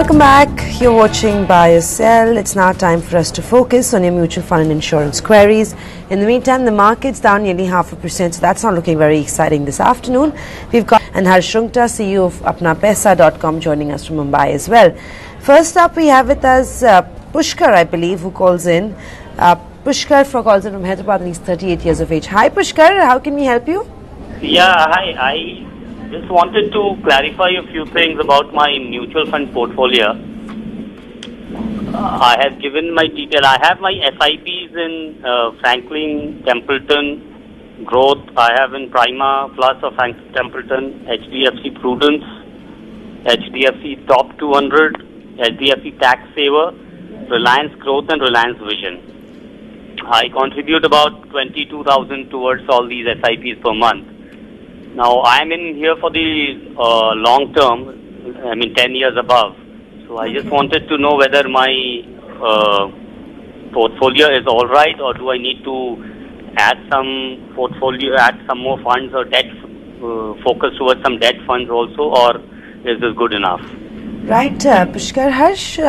Welcome back. You're watching Buy or Sell. It's now time for us to focus on your mutual fund and insurance queries. In the meantime, the market's down nearly 0.5%, so that's not looking very exciting this afternoon. We've got Harsh Rungta, CEO of ApnaPaisa.com, joining us from Mumbai as well. First up, we have with us Pushkar, I believe, who calls in. Pushkar calls in from Hyderabad, and he's 38 years of age. Hi, Pushkar. How can we help you? Yeah, hi. I just wanted to clarify a few things about my mutual fund portfolio. I have given my detail. I have my SIPs in Franklin Templeton Growth. I have in Prima Plus of Franklin Templeton, HDFC Prudence, HDFC Top 200, HDFC Tax Saver, Reliance Growth and Reliance Vision. I contribute about 22,000 towards all these SIPs per month. Now, I am in here for the long term, 10 years above. So I just wanted to know whether my portfolio is all right, or do I need to add some more funds or debt, focus towards some debt funds also, or is this good enough? Right, Pushkar. Harsh,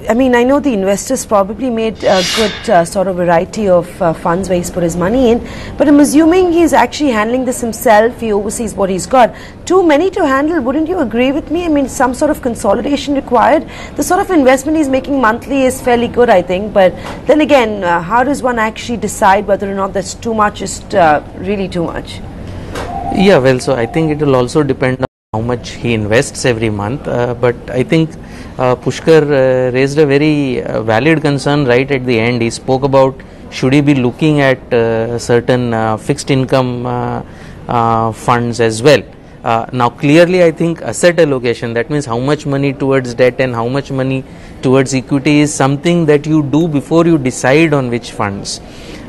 I know the investors probably made a good sort of variety of funds where he's put his money in, but I'm assuming he's actually handling this himself. He oversees what he's got. Too many to handle, wouldn't you agree with me? Some sort of consolidation required. The sort of investment he's making monthly is fairly good, I think, but then again, how does one actually decide whether or not that's too much is really too much? Yeah, well, so I think it will also depend on how much he invests every month, but I think Pushkar raised a very valid concern right at the end. He spoke about should he be looking at certain fixed income funds as well. Now clearly I think asset allocation, that means how much money towards debt and how much money towards equity, is something that you do before you decide on which funds.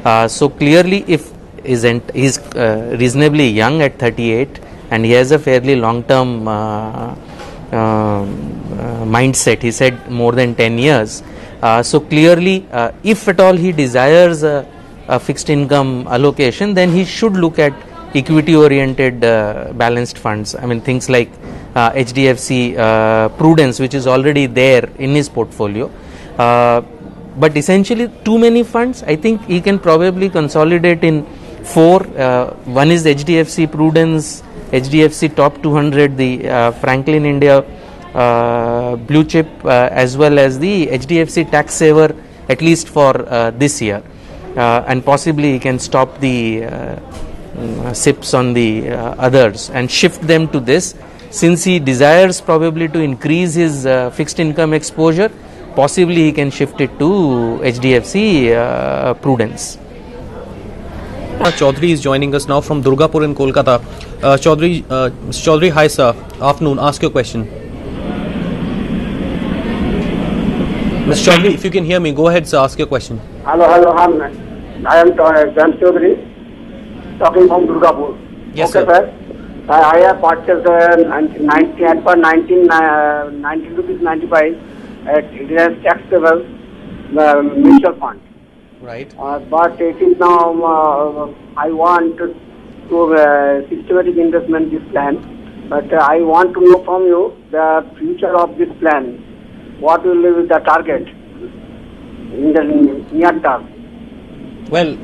So clearly if he's reasonably young at 38 and he has a fairly long term mindset, he said more than 10 years. So clearly if at all he desires a fixed income allocation, then he should look at equity oriented balanced funds. Things like HDFC Prudence, which is already there in his portfolio. But essentially too many funds, I think he can probably consolidate in 4. One is HDFC Prudence, HDFC Top 200, the Franklin India Blue Chip, as well as the HDFC Tax Saver, at least for this year, and possibly he can stop the SIPs on the others and shift them to this. Since he desires probably to increase his fixed income exposure, possibly he can shift it to HDFC Prudence. Chaudhary is joining us now from Durgapur in Kolkata. Chaudhary, hi sir. Afternoon. Ask your question. Mr. Chaudhary, if you can hear me, go ahead sir. Ask your question. Hello. I am Jan Chaudhary, talking from Durgapur. Yes, okay, sir. I have purchased 19 rupees 95 at Reliance Tax Saver mutual fund. Right. But it is now I want to systematic investment this plan. But I want to know from you the future of this plan. What will be the target in the near term? Well,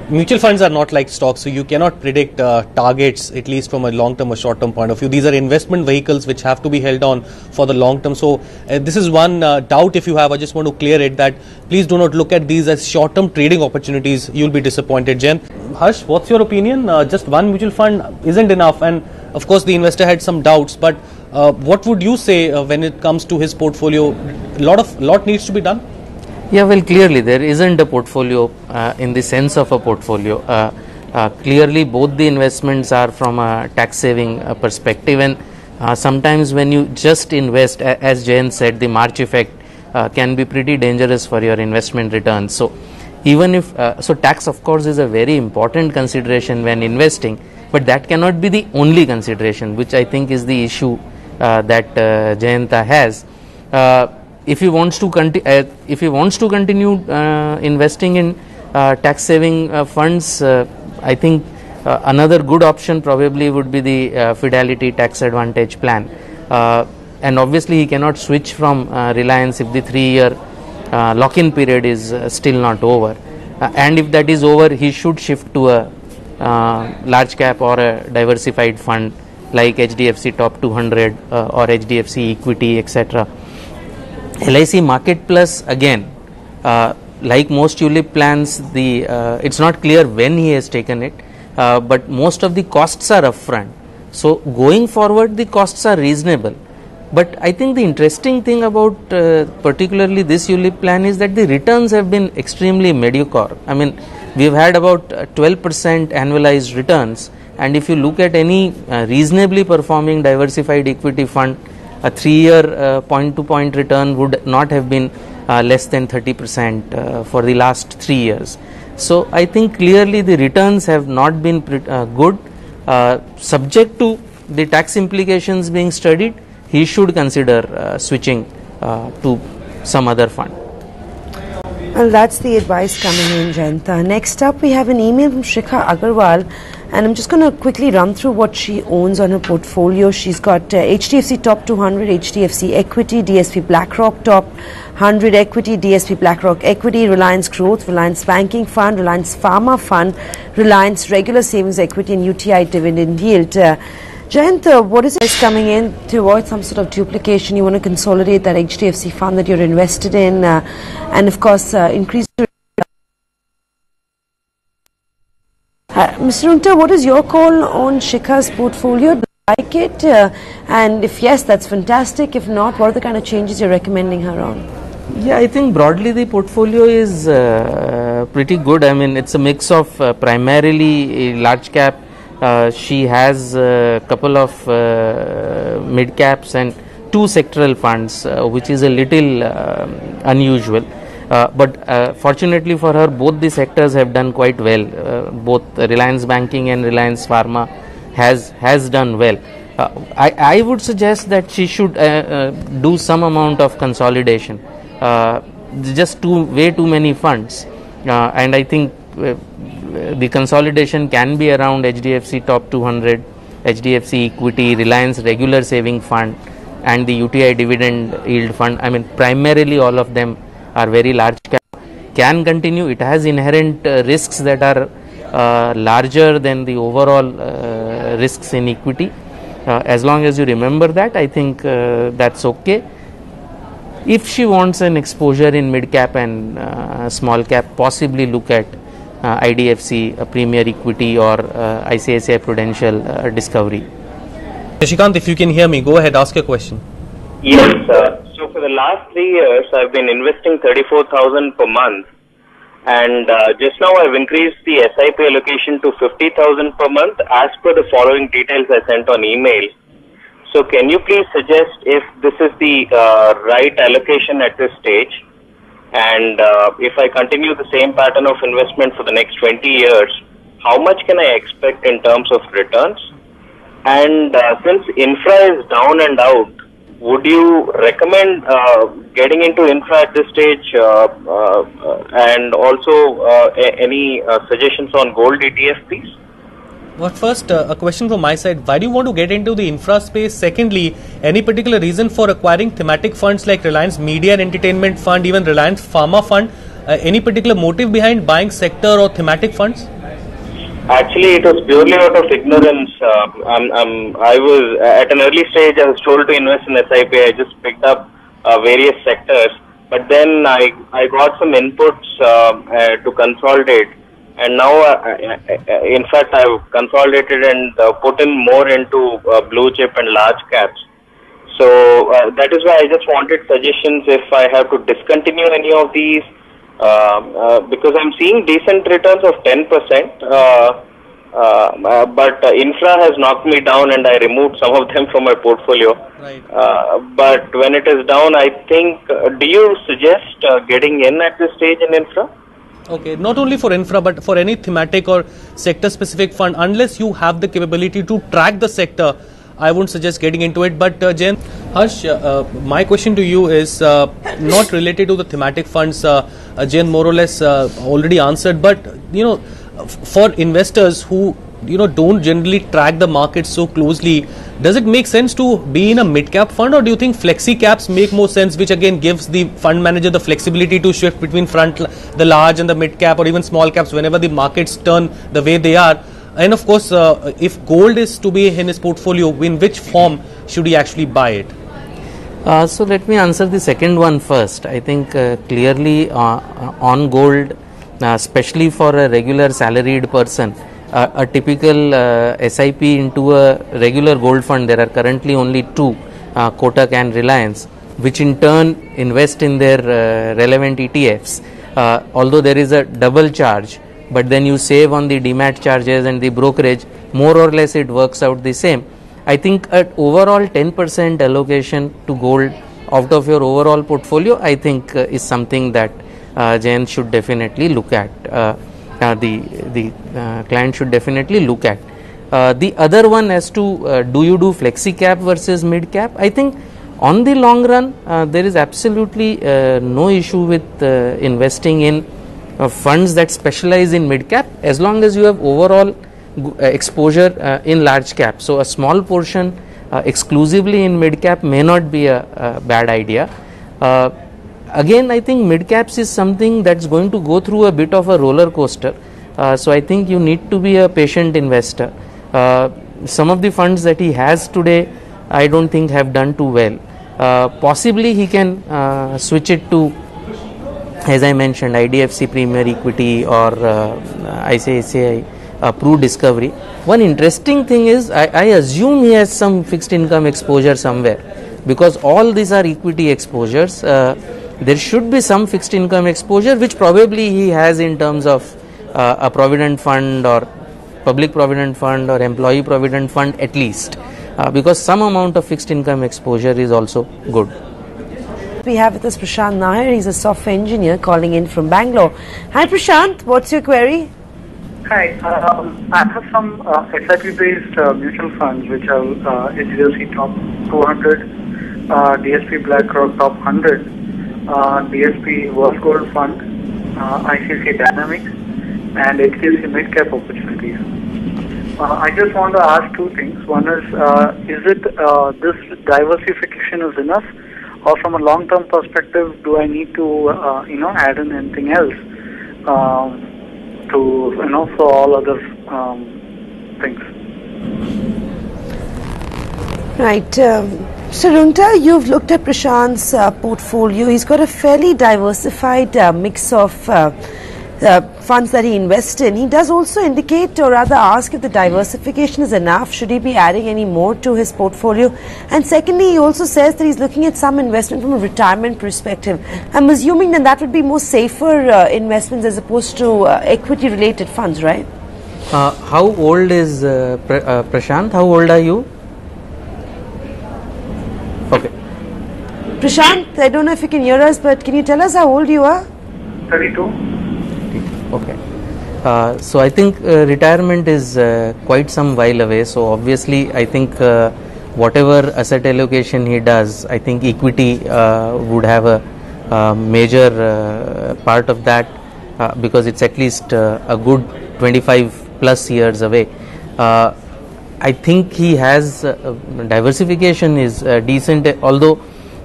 mutual funds are not like stocks, so you cannot predict targets, at least from a long-term or short-term point of view. These are investment vehicles which have to be held on for the long term. So this is one doubt if you have. I just want to clear it, that please do not look at these as short-term trading opportunities. You'll be disappointed. Jen, Harsh, what's your opinion? Just one mutual fund isn't enough, and of course the investor had some doubts, but what would you say when it comes to his portfolio? Lot needs to be done. Yeah, well, clearly there isn't a portfolio in the sense of a portfolio. Clearly both the investments are from a tax saving perspective, and sometimes when you just invest, as Jayan said, the March effect can be pretty dangerous for your investment returns. So even if tax of course is a very important consideration when investing, but that cannot be the only consideration, which I think is the issue that Jayanta has. If he wants to continue investing in tax saving funds, I think another good option probably would be the Fidelity Tax Advantage plan. and obviously he cannot switch from Reliance if the 3-year lock-in period is still not over, and if that is over, he should shift to a large cap or a diversified fund like HDFC Top 200 or HDFC Equity, etc. LIC Market Plus, again, like most ULIP plans, it's not clear when he has taken it, but most of the costs are upfront. So going forward, the costs are reasonable. But I think the interesting thing about particularly this ULIP plan is that the returns have been extremely mediocre. I mean, we've had about 12% annualized returns, and if you look at any reasonably performing diversified equity fund, a 3-year point-to-point return would not have been less than 30% for the last 3 years. So I think clearly the returns have not been good. Subject to the tax implications being studied, he should consider switching to some other fund. Well, that's the advice coming in, Jayanta. Next up, we have an email from Shikha Agarwal, and I'm just going to quickly run through what she owns on her portfolio. She's got HDFC Top 200, HDFC Equity, DSP BlackRock Top 100 Equity, DSP BlackRock Equity, Reliance Growth, Reliance Banking Fund, Reliance Pharma Fund, Reliance Regular Savings Equity, and UTI Dividend Yield. Jayant, what is this coming in to avoid some sort of duplication? You want to consolidate that HDFC fund that you're invested in, and of course increase. Mr. Rungta, what is your call on Shikha's portfolio? Do you like it? And if yes, that's fantastic. If not, what are the kind of changes you're recommending her on? Yeah, I think broadly the portfolio is pretty good. I mean, it's a mix of primarily a large cap. She has a couple of mid caps and 2 sectoral funds, which is a little unusual. But fortunately for her, both the sectors have done quite well. Both Reliance Banking and Reliance Pharma has done well. I would suggest that she should do some amount of consolidation. Just way too many funds, and I think the consolidation can be around HDFC Top 200, HDFC Equity, Reliance Regular Saving Fund, and the UTI Dividend Yield Fund. I mean, primarily all of them are very large cap, can continue. It has inherent risks that are larger than the overall risks in equity. As long as you remember that, I think that's okay. If she wants an exposure in mid cap and small cap, possibly look at IDFC, Premier Equity, or ICICI Prudential Discovery. Shikant, if you can hear me, go ahead, ask your question. Yes, so for the last 3 years, I've been investing 34,000 per month, and just now I've increased the SIP allocation to 50,000 per month as per the following details I sent on email. So can you please suggest if this is the right allocation at this stage, and if I continue the same pattern of investment for the next 20 years, how much can I expect in terms of returns? And since infra is down and out, would you recommend getting into infra at this stage, and also any suggestions on gold ETF, please? Well, first, a question from my side. Why do you want to get into the infra space? Secondly, any particular reason for acquiring thematic funds like Reliance Media and Entertainment Fund, even Reliance Pharma Fund? Any particular motive behind buying sector or thematic funds? Actually, it was purely out of ignorance. I was at an early stage. I was told to invest in SIP. I just picked up various sectors, but then I got some inputs to consolidate, and now, in fact, I've consolidated and put in more into blue chip and large caps. So that is why I just wanted suggestions if I have to discontinue any of these. Because I'm seeing decent returns of 10%, but infra has knocked me down and I removed some of them from my portfolio. Right. But when it is down, I think, do you suggest getting in at this stage in infra? Okay, not only for infra, but for any thematic or sector specific fund, unless you have the capability to track the sector, I wouldn't suggest getting into it. But Jain, Harsh, my question to you is not related to the thematic funds. Jain more or less already answered, but for investors who don't generally track the market so closely, does it make sense to be in a mid-cap fund, or do you think flexi caps make more sense, which again gives the fund manager the flexibility to shift between the large and the mid-cap, or even small caps whenever the markets turn the way they are? And of course, if gold is to be in his portfolio, in which form should he actually buy it? So let me answer the second one first. I think clearly on gold, especially for a regular salaried person, a typical SIP into a regular gold fund, there are currently only two, Kotak and Reliance, which in turn invest in their relevant ETFs. Although there is a double charge, but then you save on the demat charges and the brokerage, more or less it works out the same. I think at overall 10% allocation to gold out of your overall portfolio, I think is something that Jayan should definitely look at. The client should definitely look at. The other one as to do you do flexi cap versus mid cap? I think on the long run there is absolutely no issue with investing in funds that specialize in mid cap, as long as you have overall exposure in large cap. So a small portion exclusively in mid cap may not be a bad idea. Again, I think mid caps is something that's going to go through a bit of a roller coaster. So I think you need to be a patient investor. Some of the funds that he has today, I don't think have done too well. Possibly he can switch it to, as I mentioned, IDFC Premier Equity or ICICI Pru Discovery. One interesting thing is, I assume he has some fixed income exposure somewhere, because all these are equity exposures. There should be some fixed income exposure, which probably he has in terms of a provident fund or public provident fund or employee provident fund at least, because some amount of fixed income exposure is also good. We have with us Prashant Nair. He's a software engineer calling in from Bangalore. Hi Prashant, what's your query? Hi, I have some SIP-based mutual funds which are HDFC Top 200, DSP BlackRock Top 100, DSP World Gold Fund, ICICI Dynamics, and HDFC Mid-Cap Opportunities. I just want to ask two things. One is it this diversification is enough, or from a long-term perspective, do I need to add in anything else to for all other things? Right. So Runta, you've looked at Prashant's portfolio. He's got a fairly diversified mix of funds that he invests in. He does also indicate, or rather ask, if the diversification is enough. Should he be adding any more to his portfolio? And secondly, he also says that he's looking at some investment from a retirement perspective. I'm assuming that would be more safer investments as opposed to equity related funds, right? How old is Prashant? How old are you? Okay. Prashant, I don't know if you can hear us, but can you tell us how old you are? 32. Okay. So I think retirement is quite some while away. So obviously, I think whatever asset allocation he does, I think equity would have a major part of that, because it's at least a good 25 plus years away. I think he has diversification is decent, although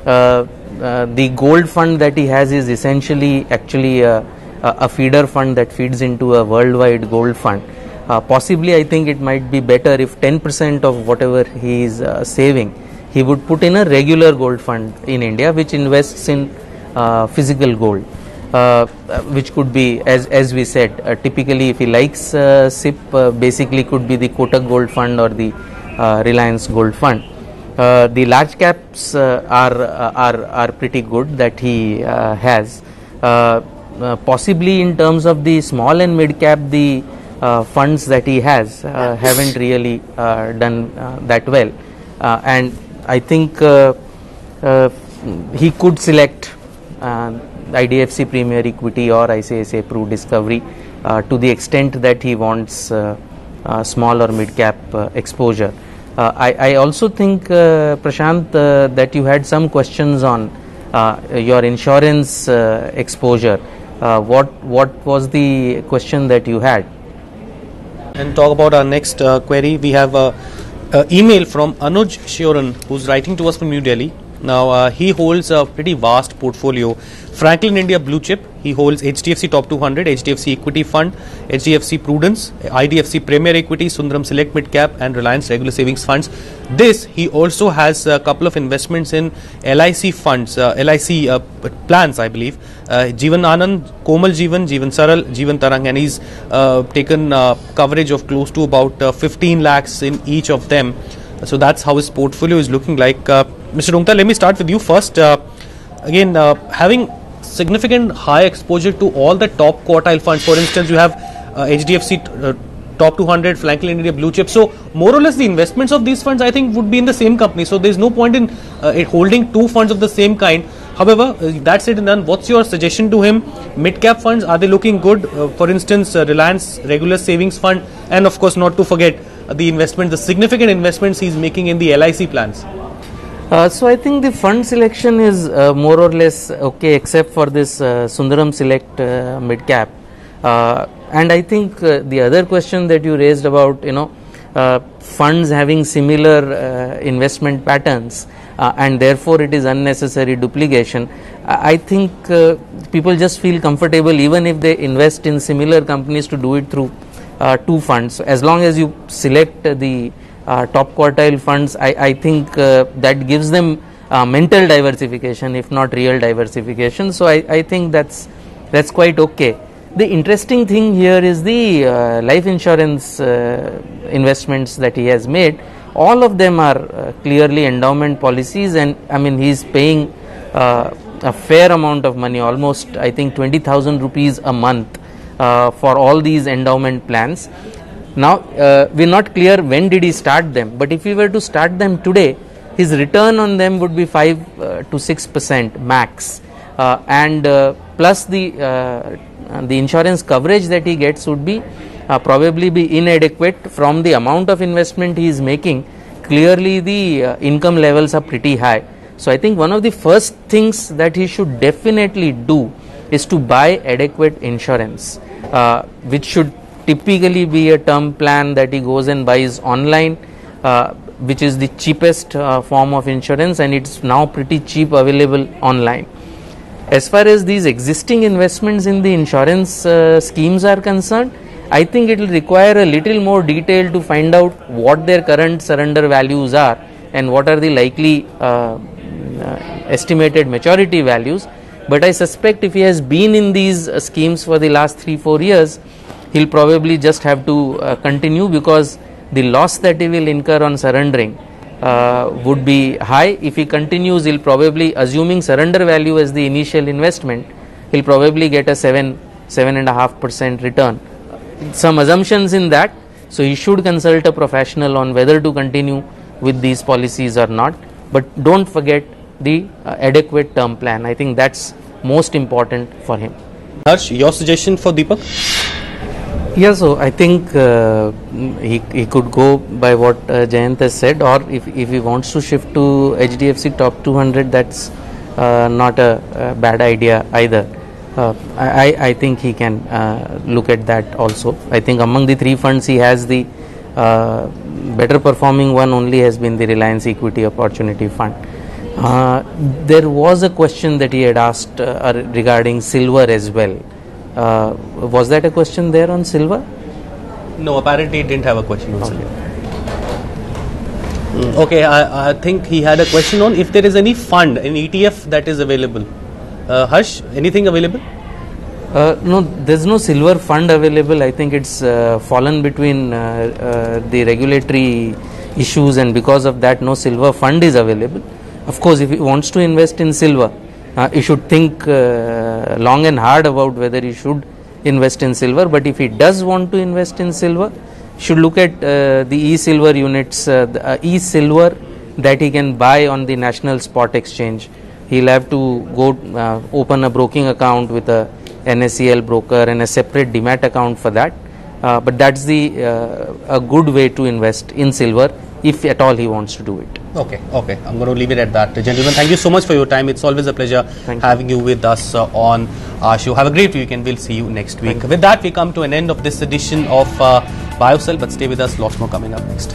the gold fund that he has is essentially actually a feeder fund that feeds into a worldwide gold fund. Possibly, I think it might be better if 10% of whatever he is saving, he would put in a regular gold fund in India, which invests in physical gold, which could be, as we said, typically if he likes SIP, basically could be the Kotak Gold Fund or the Reliance Gold Fund. The large caps are pretty good that he has. Possibly in terms of the small and mid cap, the funds that he has haven't really done that well, and I think he could select IDFC Premier Equity or ICICI Pru Discovery to the extent that he wants small or mid cap exposure. I also think, Prashant, that you had some questions on your insurance exposure. What was the question that you had? And talk about our next query. We have email from Anuj Shioran, who's writing to us from New Delhi. Now, he holds a pretty vast portfolio. Franklin India Blue Chip, he holds HDFC Top 200, HDFC Equity Fund, HDFC Prudence, IDFC Premier Equity, Sundaram Select Mid Cap and Reliance Regular Savings Funds. This, he also has a couple of investments in LIC funds, LIC plans, I believe. Jeevan Anand, Komal Jeevan, Jeevan Saral, Jeevan Tarang, and he's taken coverage of close to about 15 lakhs in each of them. So that's how his portfolio is looking like. Mr. Rungta, let me start with you first. Again, having significant high exposure to all the top quartile funds. For instance, you have HDFC Top 200, Franklin India Blue Chip. So more or less the investments of these funds, I think, would be in the same company. So there is no point in holding two funds of the same kind. However, that said and done, what's your suggestion to him? Mid-cap funds, are they looking good? For instance, Reliance Regular Savings Fund, and of course not to forget the significant investments he's making in the LIC plans. So I think the fund selection is more or less okay, except for this Sundaram Select mid cap. And I think the other question that you raised about funds having similar investment patterns and therefore it is unnecessary duplication. I think people just feel comfortable even if they invest in similar companies to do it through two funds. As long as you select the top quartile funds, I think that gives them mental diversification, if not real diversification. So I think that's quite okay. The interesting thing here is the life insurance investments that he has made. All of them are clearly endowment policies, and I mean he's paying a fair amount of money, almost I think 20,000 rupees a month for all these endowment plans. Now, we are not clear when did he start them, but if we were to start them today, his return on them would be 5 to 6% max, and plus the insurance coverage that he gets would be probably be inadequate from the amount of investment he is making. Clearly, the income levels are pretty high. So, I think one of the first things that he should definitely do is to buy adequate insurance, which should typically be a term plan that he goes and buys online, which is the cheapest form of insurance, and it's now pretty cheap available online. As far as these existing investments in the insurance schemes are concerned, I think it will require a little more detail to find out what their current surrender values are and what are the likely estimated maturity values. But I suspect if he has been in these schemes for the last 3-4 years, he'll probably just have to continue, because the loss that he will incur on surrendering would be high. If he continues, he'll probably, assuming surrender value as the initial investment, he'll probably get a 7.5% return. Some assumptions in that, so he should consult a professional on whether to continue with these policies or not. But don't forget the adequate term plan. I think that's most important for him. Harsh, your suggestion for Deepak? Yeah, so I think he could go by what Jayant has said, or if he wants to shift to HDFC Top 200, that's not a bad idea either. I think he can look at that also. I think among the three funds he has, the better performing one only has been the Reliance Equity Opportunity Fund. There was a question that he had asked regarding silver as well. Was that a question there on silver? No, apparently he didn't have a question on silver. Okay, I think he had a question on if there is any fund, an ETF that is available. Harsh, anything available? No, there's no silver fund available. I think it's fallen between the regulatory issues, and because of that no silver fund is available. Of course, if he wants to invest in silver, he should think long and hard about whether he should invest in silver. But if he does want to invest in silver, should look at the e-silver units, the e-silver that he can buy on the National Spot Exchange. He'll have to go open a broking account with a NSCL broker and a separate demat account for that. But that's a good way to invest in silver if at all he wants to do it. Okay. I'm going to leave it at that. Gentlemen, thank you so much for your time. It's always a pleasure having you with us on our show. Have a great week, and we'll see you next week. With that, we come to an end of this edition of Buy or sell, but stay with us. Lots more coming up next.